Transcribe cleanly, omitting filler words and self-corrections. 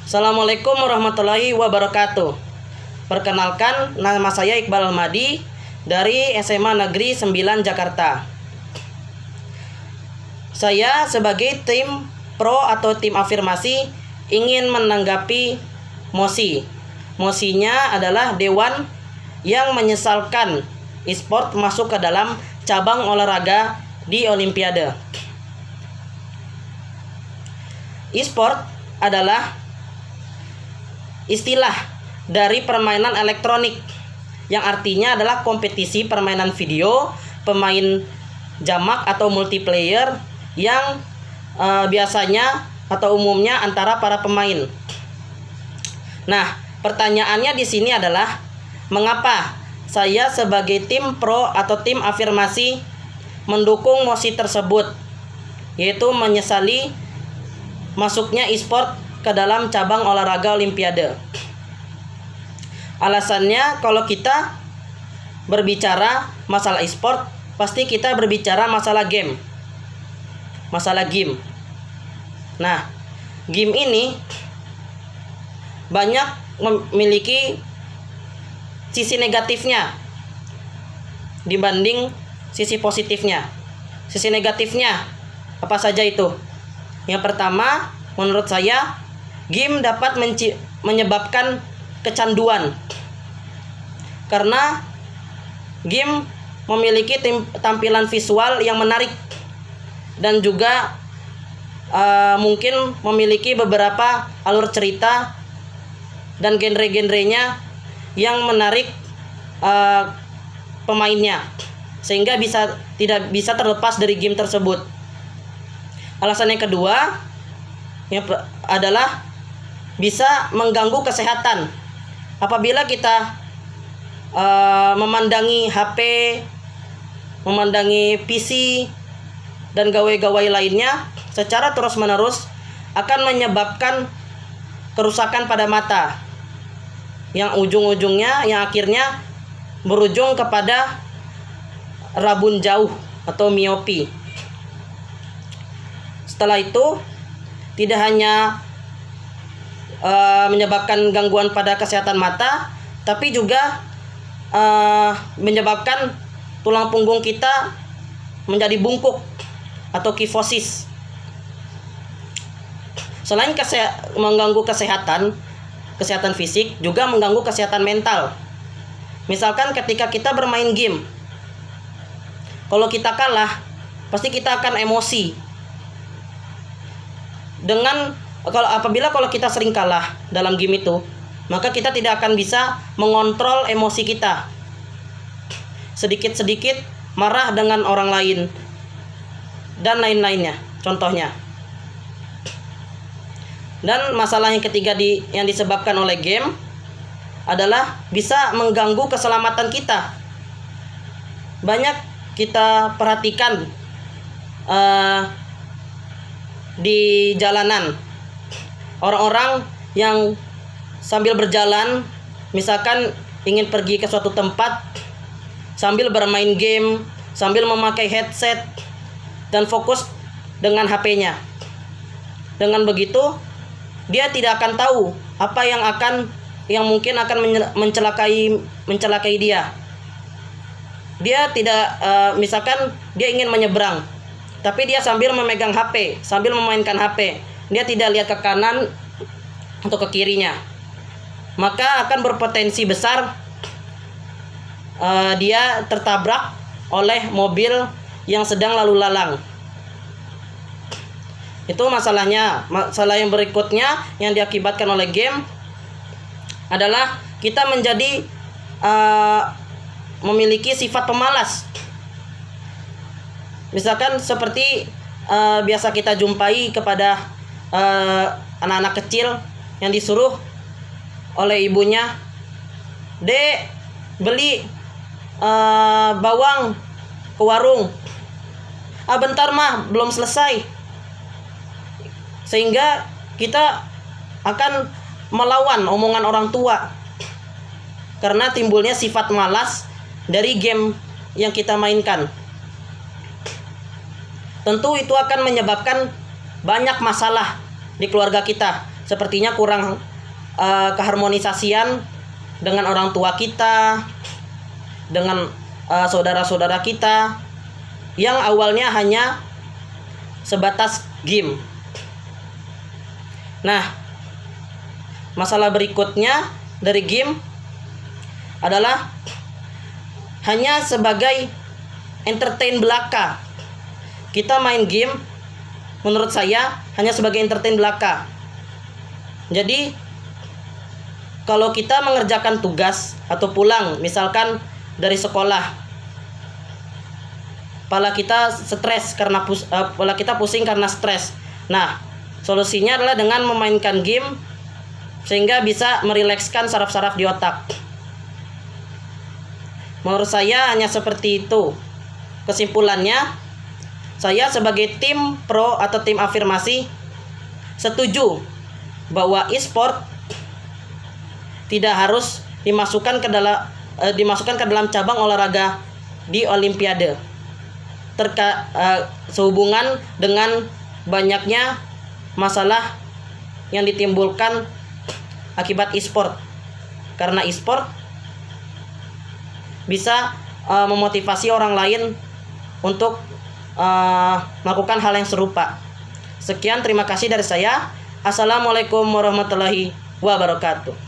Assalamualaikum warahmatullahi wabarakatuh. Perkenalkan, nama saya Iqbal Almadi dari SMA Negeri 9 Jakarta. Saya sebagai tim pro atau tim afirmasi ingin menanggapi mosi. Mosinya adalah dewan yang menyesalkan e-sport masuk ke dalam cabang olahraga di Olimpiade. E-sport adalah istilah dari permainan elektronik yang artinya adalah kompetisi permainan video, pemain jamak atau multiplayer yang biasanya atau umumnya antara para pemain. Nah, pertanyaannya di sini adalah mengapa saya sebagai tim pro atau tim afirmasi mendukung mosi tersebut, yaitu menyesali masuknya e-sport ke dalam cabang olahraga Olimpiade. Alasannya, kalau kita berbicara masalah e-sport, pasti kita berbicara masalah game. Masalah game. Nah, game ini banyak memiliki sisi negatifnya dibanding sisi positifnya. Sisi negatifnya apa saja itu? Yang pertama, menurut saya, game dapat menyebabkan kecanduan. Karena game memiliki tampilan visual yang menarik dan juga mungkin memiliki beberapa alur cerita dan genre-genrenya yang menarik pemainnya, sehingga tidak bisa terlepas dari game tersebut. Alasan yang kedua adalah bisa mengganggu kesehatan. Apabila kita memandangi HP, memandangi PC, dan gawai-gawai lainnya secara terus-menerus akan menyebabkan kerusakan pada mata, yang ujung-ujungnya, yang akhirnya berujung kepada rabun jauh atau miopi. Setelah itu, tidak hanya menyebabkan gangguan pada kesehatan mata, tapi juga menyebabkan tulang punggung kita menjadi bungkuk atau kifosis. Selain mengganggu kesehatan fisik, juga mengganggu kesehatan mental. Misalkan ketika kita bermain game, kalau kita kalah, pasti kita akan emosi. Apabila kita sering kalah dalam game itu, maka kita tidak akan bisa mengontrol emosi kita. Sedikit-sedikit marah dengan orang lain dan lain-lainnya, contohnya. Dan masalah yang ketiga yang disebabkan oleh game adalah bisa mengganggu keselamatan kita. Banyak kita perhatikan di jalanan, orang-orang yang sambil berjalan, misalkan ingin pergi ke suatu tempat, sambil bermain game, sambil memakai headset dan fokus dengan HP-nya. Dengan begitu, dia tidak akan tahu apa yang mungkin akan mencelakai dia. Dia tidak, misalkan dia ingin menyeberang, tapi dia sambil memegang HP, sambil memainkan HP. Dia tidak lihat ke kanan atau ke kirinya. Maka akan berpotensi besar dia tertabrak oleh mobil yang sedang lalu lalang. Itu masalahnya. Masalah yang berikutnya yang diakibatkan oleh game adalah kita menjadi memiliki sifat pemalas. Misalkan seperti biasa kita jumpai kepada anak-anak kecil yang disuruh oleh ibunya, "Dek, beli bawang ke warung." "Ah, bentar mah, belum selesai." Sehingga kita akan melawan omongan orang tua karena timbulnya sifat malas dari game yang kita mainkan. Tentu itu akan menyebabkan banyak masalah di keluarga kita, sepertinya kurang keharmonisasian dengan orang tua kita, dengan saudara-saudara kita yang awalnya hanya sebatas game. Nah, masalah berikutnya dari game adalah hanya sebagai entertain belaka. Kita main game, menurut saya hanya sebagai entertain belaka. Jadi kalau kita mengerjakan tugas atau pulang misalkan dari sekolah, kepala kita stres karena kepala kita pusing karena stres. Nah, solusinya adalah dengan memainkan game sehingga bisa merilekskan saraf-saraf di otak. Menurut saya hanya seperti itu. Kesimpulannya, saya sebagai tim pro atau tim afirmasi setuju bahwa e-sport tidak harus dimasukkan ke dalam cabang olahraga di Olimpiade. Sehubungan dengan banyaknya masalah yang ditimbulkan akibat e-sport. Karena e-sport bisa memotivasi orang lain untuk melakukan hal yang serupa. Sekian, terima kasih dari saya. Assalamualaikum warahmatullahi wabarakatuh.